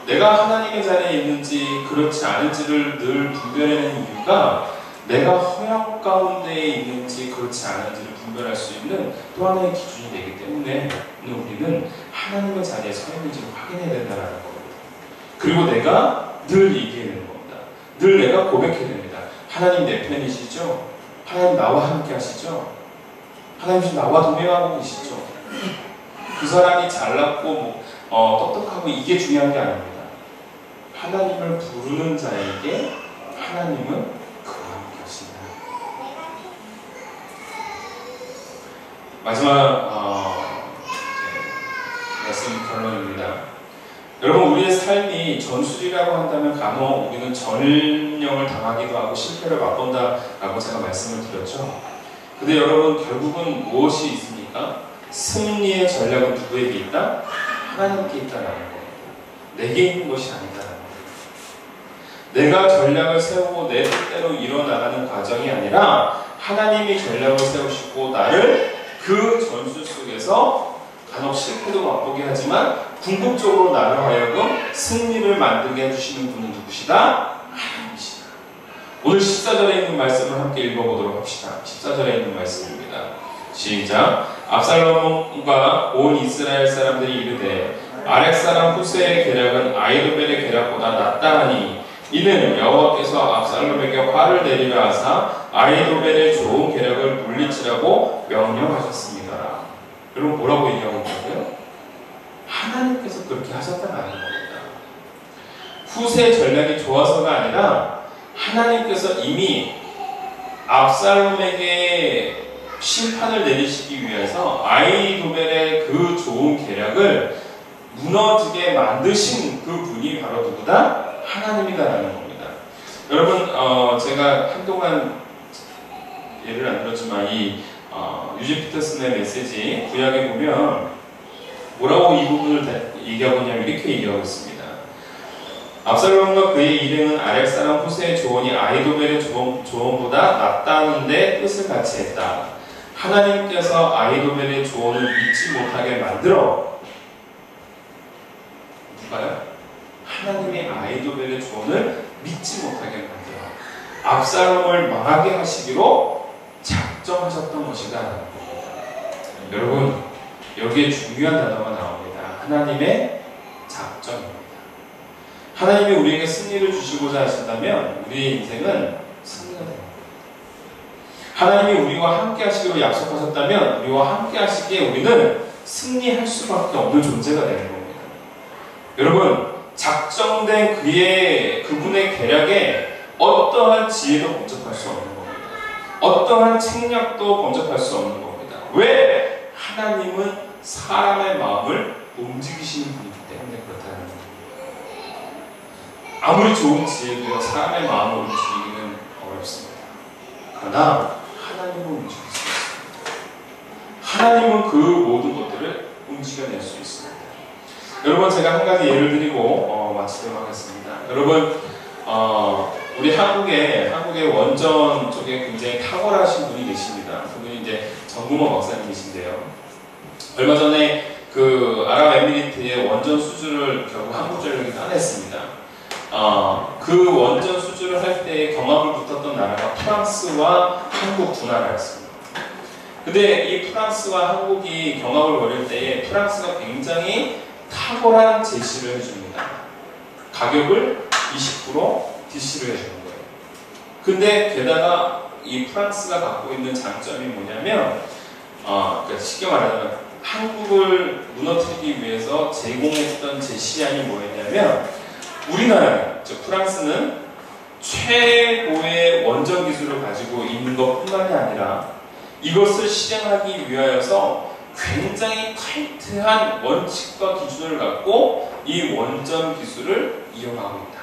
내가 하나님의 자리에 있는지 그렇지 않은지를 늘 분별해내는 이유가 내가 허영 가운데에 있는지 그렇지 않은지를 분별할 수 있는 또 하나의 기준이 되기 때문에 오늘 우리는 하나님의 자리에 서 있는지를 확인해야 된다는 겁니다. 그리고 내가 늘 얘기해야 되는 겁니다. 늘 내가 고백해야 됩니다. 하나님 내 편이시죠? 하나님 나와 함께 하시죠? 하나님 지금 나와 동행하고 계시죠? 그 사람이 잘났고 똑똑하고 이게 중요한 게 아닙니다. 하나님을 부르는 자에게 하나님은 그와 함께 하신다. 마지막 말씀 결론입니다. 여러분, 우리의 삶이 전술이라고 한다면 간혹 우리는 전령을 당하기도 하고 실패를 맛본다라고 제가 말씀을 드렸죠. 근데 여러분, 결국은 무엇이 있습니까? 승리의 전략은 누구에게 있다? 하나님께 있다라는 겁니다. 내게 있는 것이 아니다라는 겁니다. 내가 전략을 세우고 내 뜻대로 이뤄나가는 과정이 아니라 하나님이 전략을 세우시고 나를 그 전술 속에서 간혹 실패도 맛보게 하지만 궁극적으로 나를 하여금 승리를 만들게 해주시는 분은 누구시다? 하나님이시다. 오늘 14절에 있는 말씀을 함께 읽어보도록 합시다. 14절에 있는 말씀입니다. 시작. 압살롬과 온 이스라엘 사람들이 이르되 아렉 사람 후세의 계략은 아히도벨의 계략보다 낫다 하니 이는 여호와께서 압살롬에게 화를 내리라 하사 아히도벨의 좋은 계략을 물리치라고 명령하셨습니다. 여러분, 뭐라고 얘기하고 있다고요? 하나님께서 그렇게 하셨다는 겁니다. 후세의 전략이 좋아서가 아니라 하나님께서 이미 압살롬에게 심판을 내리시기 위해서 아히도벨의 그 좋은 계략을 무너지게 만드신 그 분이 바로 누구다? 하나님이다라는 겁니다. 여러분, 제가 한동안 예를 안 들었지만 이 유진 피터슨의 메시지 구약에 보면 뭐라고 이 부분을 얘기하고 있냐면 이렇게 얘기하고 있습니다. 압살롬과 그의 일행은 아랫사람 후세의 조언이 아히도벨의 조언보다 낫다는데 뜻을 같이 했다. 하나님께서 아히도벨의 조언을 믿지 못하게 만들어. 누가요? 하나님이 아히도벨의 조언을 믿지 못하게 만들어 압살롬을 망하게 하시기로 작정하셨던 것이다. 여러분, 여기에 중요한 단어가 나옵니다. 하나님의 작정입니다. 하나님이 우리에게 승리를 주시고자 하신다면 우리의 인생은 승리가 됩니다. 하나님이 우리와 함께 하시기로 약속하셨다면 우리와 함께 하시기에 우리는 승리할 수밖에 없는 존재가 되는 겁니다. 여러분, 작정된 그분의 계략에 어떠한 지혜도 범접할 수 없는 겁니다. 어떠한 책략도 범접할 수 없는 겁니다. 왜? 하나님은 사람의 마음을 움직이시는 분이기 때문에 그렇다는 겁니다. 아무리 좋은 지혜도 사람의 마음을 움직이기는 어렵습니다. 그러나 하나님은 움직일 수 있습니다. 하나님은 그 모든 것들을 움직여낼 수 있습니다. 여러분, 제가 한 가지 예를 드리고 마치도록 하겠습니다. 여러분, 우리 한국의 원전 쪽에 굉장히 탁월하신 분이 계십니다. 그분이 이제 정구모 박사님이신데요. 얼마 전에 그 아랍에미리트의 원전 수주를 결국 한국전력이 따냈습니다. 그 원전 수주를 할 때 경합을 붙었던 나라가 프랑스와 한국 두 나라였습니다. 근데 이 프랑스와 한국이 경합을 벌일 때에 프랑스가 굉장히 탁월한 제시를 해줍니다. 가격을 20% DC를 해주는 거예요. 근데 게다가 이 프랑스가 갖고 있는 장점이 뭐냐면, 그러니까 쉽게 말하자면 한국을 무너뜨리기 위해서 제공했던 제시안이 뭐였냐면, 우리나라, 즉 프랑스는 최고의 원전 기술을 가지고 있는 것뿐만이 아니라 이것을 실행하기 위하여서 굉장히 타이트한 원칙과 기준을 갖고 이 원전 기술을 이용하고 있다.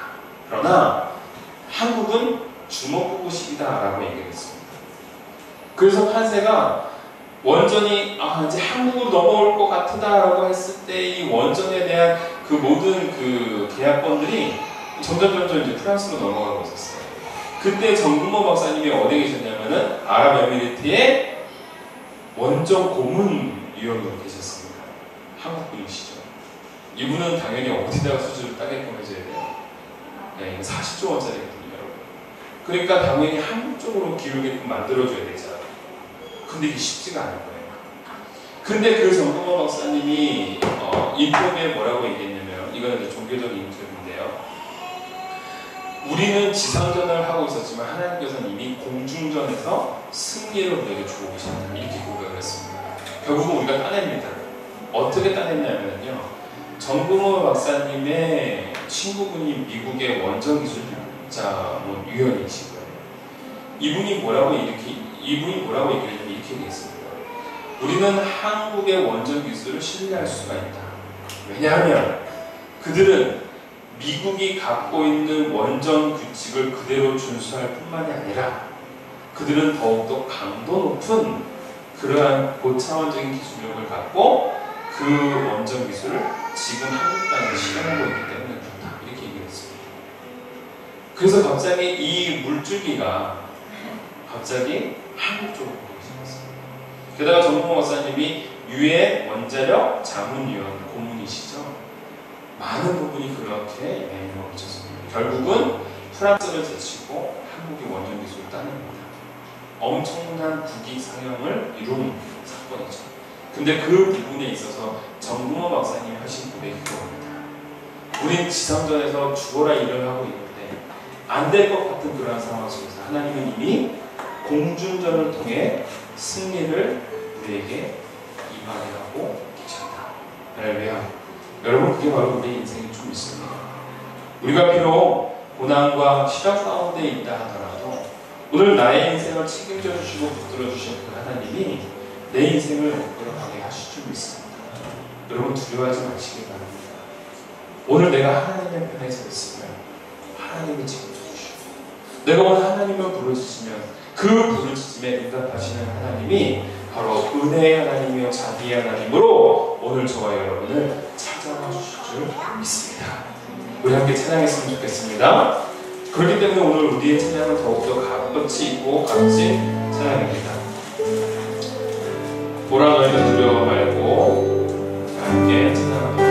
그러나 한국은 주먹구구식이다라고 얘기했습니다. 그래서 판세가 원전이 이제 한국으로 넘어올 것 같다라고 했을 때 이 원전에 대한 그 모든 그 계약권들이 점점 이제 프랑스로 넘어가고 있었어요. 그때 정구모 박사님이 어디에 계셨냐면은 아랍에미리트의 원전 고문위원으로 계셨습니다. 한국 분이시죠. 이분은 당연히 어디다가 수주를 따게끔 해줘야 돼요. 네, 이거 40조 원짜리거든요, 여러분. 그러니까 당연히 한국 쪽으로 기울게끔 만들어줘야 되잖아요. 근데 이게 쉽지가 않을 거예요. 근데 그 정구모 박사님이 인터뷰에 뭐라고 얘기했냐면, 이거는 이제 종교적인 인터뷰인데요. 우리는 지상전을 하고 있었지만 하나님께서는 이미 공중전에서 승리를 우리에게 주고 계셨다. 이렇게 고백을 했습니다. 결국은 우리가 따냅니다. 어떻게 따냈냐면요. 정구모 박사님의 친구분이 미국의 원전기술자 위원이신 거예요. 이분이 뭐라고 얘기했냐면 이렇게 얘기했습니다. 우리는 한국의 원전 기술을 신뢰할 수가 있다. 왜냐하면 그들은 미국이 갖고 있는 원전 규칙을 그대로 준수할 뿐만이 아니라 그들은 더욱더 강도 높은 그러한 고차원적인 기술력을 갖고 그 원전 기술을 지금 한국 땅에 실현하고 있기 때문에 그렇다. 이렇게 얘기했습니다. 그래서 갑자기 이 물줄기가 갑자기 한국 쪽으로 보이기 시작했습니다. 게다가 정봉 박사님이 유엔 원자력 자문위원 고문이시죠. 많은 부분이 그렇게 영향을 미쳤습니다. 결국은 프랑스를 제치고 한국의 원전 기술을 따냅니다. 엄청난 국익 상영을 이룬 사건이죠. 근데 그 부분에 있어서 정구모 박사님이 하신 고백이 그겁니다. 우린 지상전에서 죽어라 일을 하고 있는데 안 될 것 같은 그러한 상황 속에서 하나님은 이미 공중전을 통해 승리를 우리에게 임하게 하고 계셨다. 할렐루야. 여러분, 그게 바로 우리의 인생의 좀 있습니다. 우리가 비록 고난과 시련 가운데 있다 하더라도 오늘 나의 인생을 책임져 주시고 붙들어 주신 그 하나님이 내 인생을 이끌어가게 하실 줄 믿습니다. 여러분, 두려워하지 마시기 바랍니다. 오늘 내가 하나님의 편에 서 있으면 하나님이 책임져 주시고, 내가 오늘 하나님을 부르짖으면 그 부르짖음에 응답하시는 하나님이 바로 은혜의 하나님이요 자비의 하나님으로 오늘 저와 여러분을 찾아와 주실 줄 믿습니다. 우리 함께 찬양했으면 좋겠습니다. 그렇기 때문에 오늘 우리의 찬양은 더욱더 값어치 있고 값진 찬양입니다. 보라 너희는 두려워 말고 함께 찬양하도록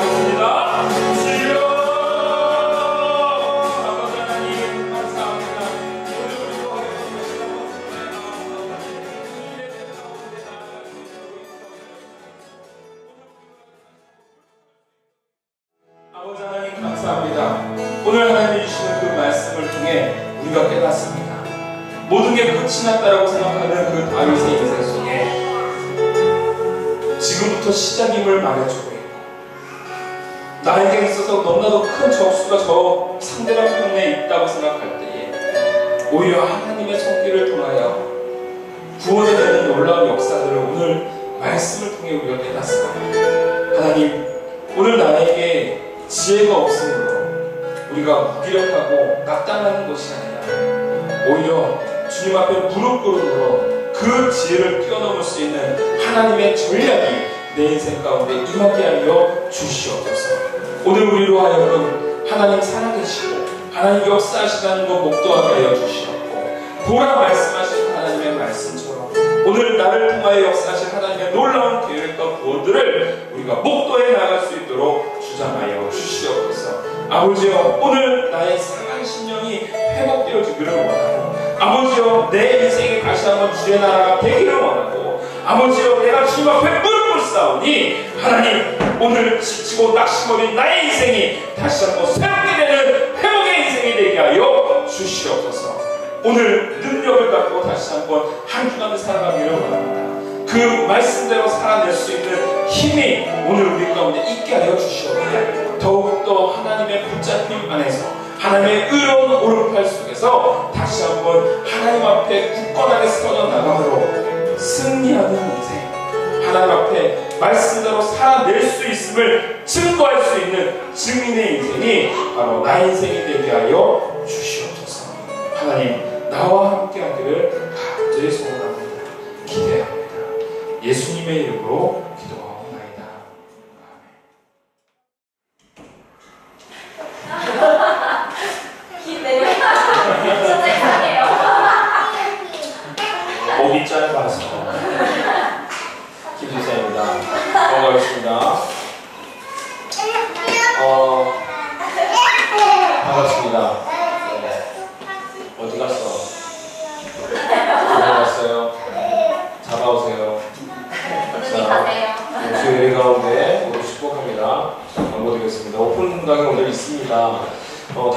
합니다. 게 끝이 났다라고 생각하는 그 다윗의 인생 속에 지금부터 시작임을 말해주고 있고, 나에게 있어서 너무나도 큰 적수가 저 상대방 편에 있다고 생각할 때에 오히려 하나님의 손길을 통하여 구원에 되는 놀라운 역사들을 오늘 말씀을 통해 우리가 깨닫습니다. 하나님, 오늘 나에게 지혜가 없으므로 우리가 무기력하고 낙담하는 것이 아니라 오히려 주님 앞에 무릎 꿇음으로 그 지혜를 뛰어넘을 수 있는 하나님의 전략이 내 인생 가운데 임하게 하여 주시옵소서. 오늘 우리로 하여금 하나님 살아계시고 하나님 역사하시다는 것 목도하게 하여 주시옵고, 보라 말씀하신 하나님의 말씀처럼 오늘 나를 통하여 역사하신 하나님의 놀라운 계획과 구원들을 우리가 목도해 나갈 수 있도록 주장하여 주시옵소서. 아버지여, 오늘 나의 상한 심령이 회복되어지기를 원하고, 아버지여, 내 인생에 다시 한번 주의 나라가 되기를 원하고, 아버지여, 내가 주님 앞에 무릎을 쌓으니 하나님, 오늘 지치고 낙심어린 나의 인생이 다시 한번 새롭게 되는 회복의 인생이 되게 하여 주시옵소서. 오늘 능력을 갖고 다시 한번 한 주간을 살아가기를 원합니다. 그 말씀대로 살아낼 수 있는 힘이 오늘 우리 가운데 있게 하여 주시옵소서. 더욱더 하나님의 붙잡힘 안에서 하나님의 의로운 오른팔 속에서 다시 한번 하나님 앞에 굳건하게 서져 나감으로 승리하는 인생, 하나님 앞에 말씀대로 살아낼 수 있음을 증거할 수 있는 증인의 인생이 바로 나의 인생이 되게 하여 주시옵소서. 하나님, 나와 함께 하기를 간절히 소원합니다. 기대합니다. 예수님의 이름으로 기도하옵나이다. 기대요. 진짜 이상해요. 목이 짧아서. 김지사입니다. 반갑습니다. 반갑습니다. 어디 갔어? 어디 갔어요? 잡아오세요. 자, 주의 가운데 모두 축복합니다. 광고드리겠습니다. 오픈 강의 오늘 있습니다.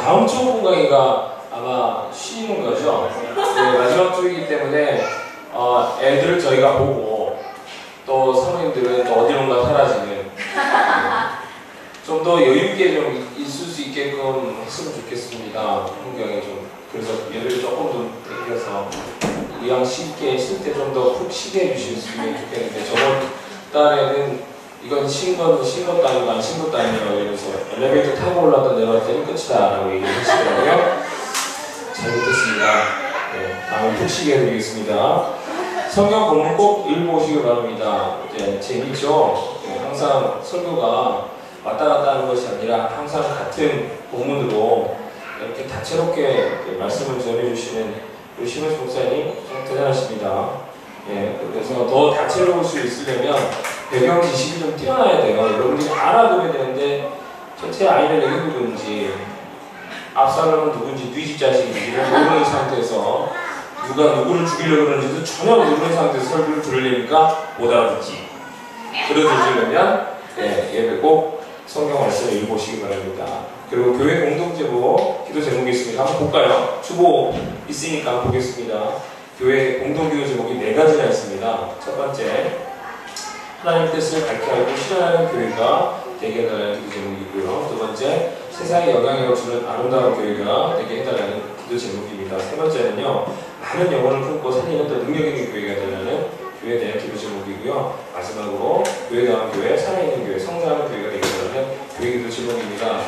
다음 주 오픈 강의가 아마 쉬는 거죠. 네, 마지막 주이기 때문에 애들을 저희가 보고 또 사모님들은 또 어디론가 사라지는, 좀 더 여유있게 좀 있을 수 있게끔 했으면 좋겠습니다. 환경에 좀. 그래서 얘를 조금 좀 당겨서 의향 쉽게 쉴 때 좀 더 푹 쉬게 해주셨으면 좋겠는데, 저번 달에는 이건 쉰 것도 아니고 안 쉰 것도 아니라고 이러면서 엘리베이터 타고 올라왔다 내려왔더니 끝이다 라고 얘기를 하시더라고요. 잘못했습니다. 네, 다음에 푹 쉬게 해드리겠습니다. 성경 본문 꼭 읽어보시기 바랍니다. 네, 재밌죠? 네, 항상 설교가 왔다 갔다 하는 것이 아니라 항상 같은 본문으로 이렇게 다채롭게 말씀을 전해주시는 우리 심은수 목사님 참 대단하십니다. 예, 그래서 더 다채로울 수 있으려면 배경 지식이 좀 뛰어나야 돼요. 여러분들이 알아둬야 되는데 제 아이는 여기 누군지, 앞사람은 누군지, 네 집 자식인지 모르는 상태에서 누가 누구를 죽이려고 그러는지도 전혀 모르는 상태에서 설교를 들으려니까 못 알아듣지. 들어주시려면 예배 꼭 성경 말씀을 읽어보시기 바랍니다. 그리고 교회 공동제보 기도 제목이 있습니다. 한번 볼까요? 주보 있으니까 한번 보겠습니다. 교회 공동기도 제목이 4가지나 있습니다. 첫 번째, 하나님의 뜻을 밝게 알고 실현하는 교회가 되게 해달라는 기도 제목이 있고요. 두 번째, 세상에 영향력을 주는 아름다운 교회가 되게 해달라는 기도 제목입니다. 세 번째는요, 많은 영혼을 품고 살리는 더 능력 있는 교회가 되라는 교회에 대한 기도 제목이고요. 마지막으로 교회다운 교회, 살아있는 교회, 성장하는 교회가 되게 해달라는 교회 기도 제목입니다.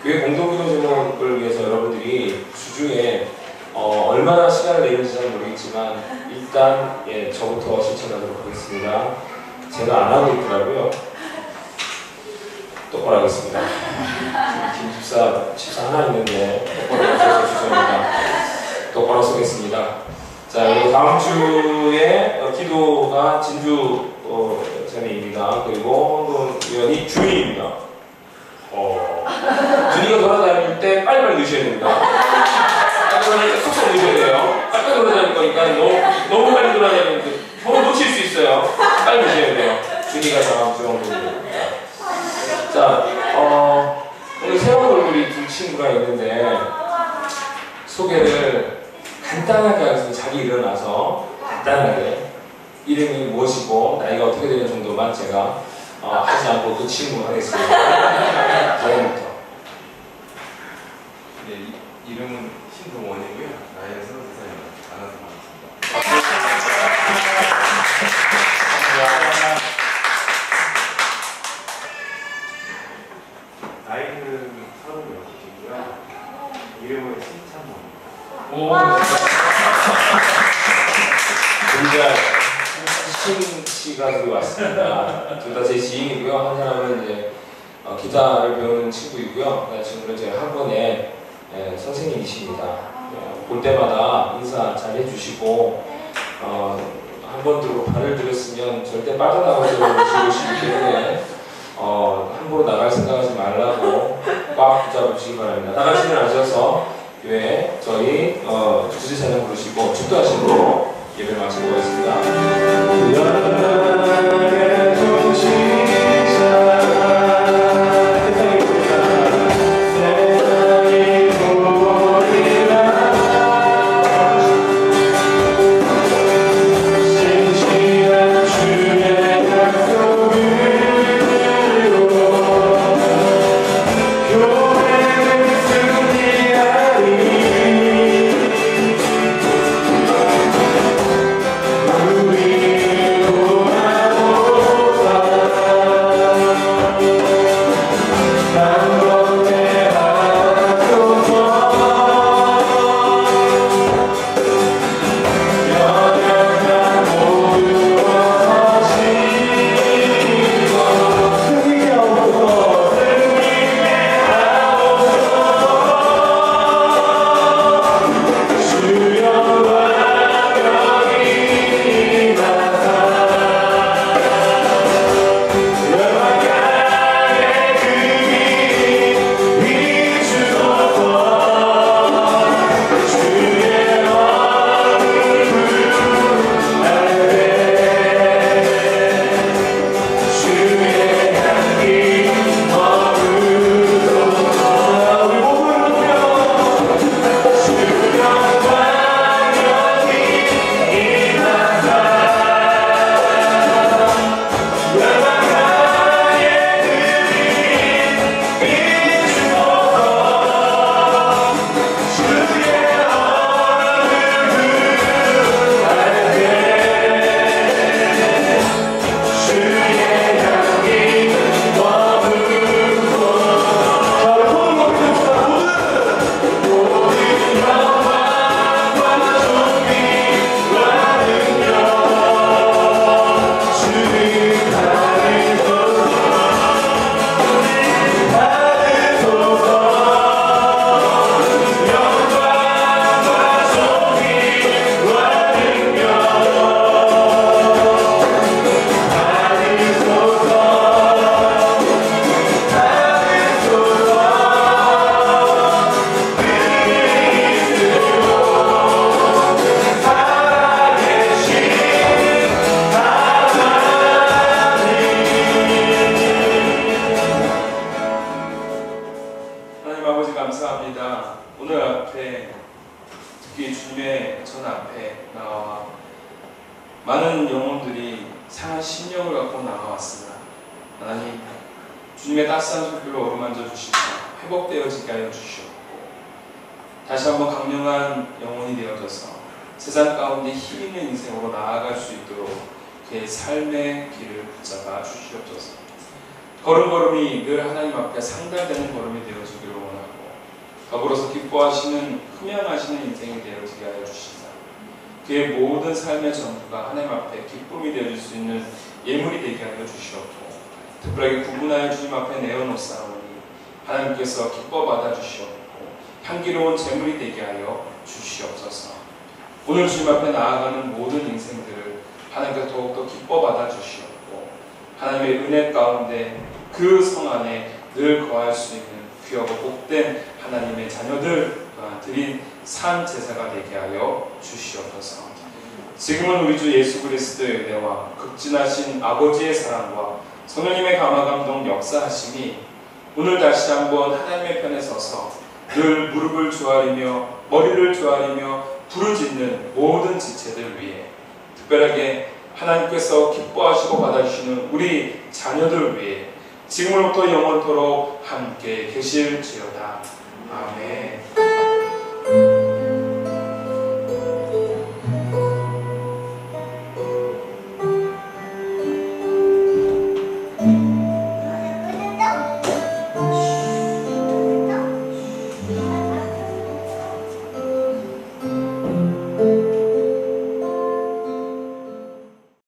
교회 공동기도 제목을 위해서 여러분들이 주중에 얼마나 시간을 내는지 잘 모르겠지만 일단 저부터 실천하도록 하겠습니다. 제가 안 하고 있더라고요. 똑바로 하겠습니다. 집사 하나 있는데 똑바로 하셔서 죄송합니다. 똑바로 서겠습니다. 자, 그리고 다음 주에 기도가 진주 자매입니다. 그리고 황금 위원이 준이입니다. 준이가 돌아다닐 때 빨리빨리 넣으셔야 됩니다. 빨리 쏙쏙 넣으셔야 돼요. 빨리 돌아다닐 거니까 너무 빨리 돌아다니는데 서로 놓칠 수 있어요. 빨리 넣으셔야 돼요. 준이가 다음 주 황금입니다. 자, 오늘 새로운 얼굴이 두 친구가 있는데 소개를 간단하게 하겠습니다. 자기 일어나서 간단하게 이름이 무엇이고 나이가 어떻게 되는 정도만 제가 하지 않고 그 질문하겠습니다. 다행부터. 네, 이름은 신동원이고요. 나이는 23살입니다. 만나서 반갑습니다. 나이는 36이고요. 이름은 신찬모입니다. 진짜 신 씨가 들어왔습니다. 둘 다 제 지인이고요. 한 사람은 이제 기타를 배우는 친구이고요. 친구는 제 학원의 선생님이십니다. 볼 때마다 인사 잘 해주시고 한 번 들고 발을 들였으면 절대 빠져나가지 않으시기 때문에 함부로 나갈 생각하지 말라고 꽉 붙잡으시기 바랍니다. 다 같이 일어나셔서 교회 저희 주제 찬양 부르시고 축도하시고 예배 마치고 가겠습니다. 많은 영혼들이 상한 심령을 갖고 나와왔습니다. 하나님, 주님의 따스한 손길로 어루만져 주시고 회복되어지게 하여 주시옵고 다시 한번 강력한 영혼이 되어져서 세상 가운데 힘 있는 인생으로 나아갈 수 있도록 그의 삶의 길을 붙잡아 주시옵소서. 걸음걸음이 늘 하나님 앞에 상달되는 걸음이 되어지기를 원하고 더불어서 기뻐하시는 흠양하시는 인생이 되어지게 하여 주시사 그의 모든 삶의 전부가 하나님 앞에 기쁨이 되어질 수 있는 예물이 되게 하여 주시옵고 특별하게 구분하여 주님 앞에 내어놓사오니 하나님께서 기뻐 받아 주시옵고 향기로운 제물이 되게 하여 주시옵소서. 오늘 주님 앞에 나아가는 모든 인생들을 하나님께서 더욱더 기뻐 받아 주시옵고 하나님의 은혜 가운데 그 성 안에 늘 거할 수 있는 귀하고 복된 하나님의 자녀들 또한 드린 산 제사가 되게 하여 주시옵소서. 지금은 우리 주 예수 그리스도의 은혜와 극진하신 아버지의 사랑과 성령님의 감화감동 역사하심이 오늘 다시 한번 하나님의 편에 서서 늘 무릎을 조아리며 머리를 조아리며 부르짖는 모든 지체들 위해, 특별하게 하나님께서 기뻐하시고 받아주시는 우리 자녀들 위해 지금으로부터 영원토록 함께 계실지어다. 아멘.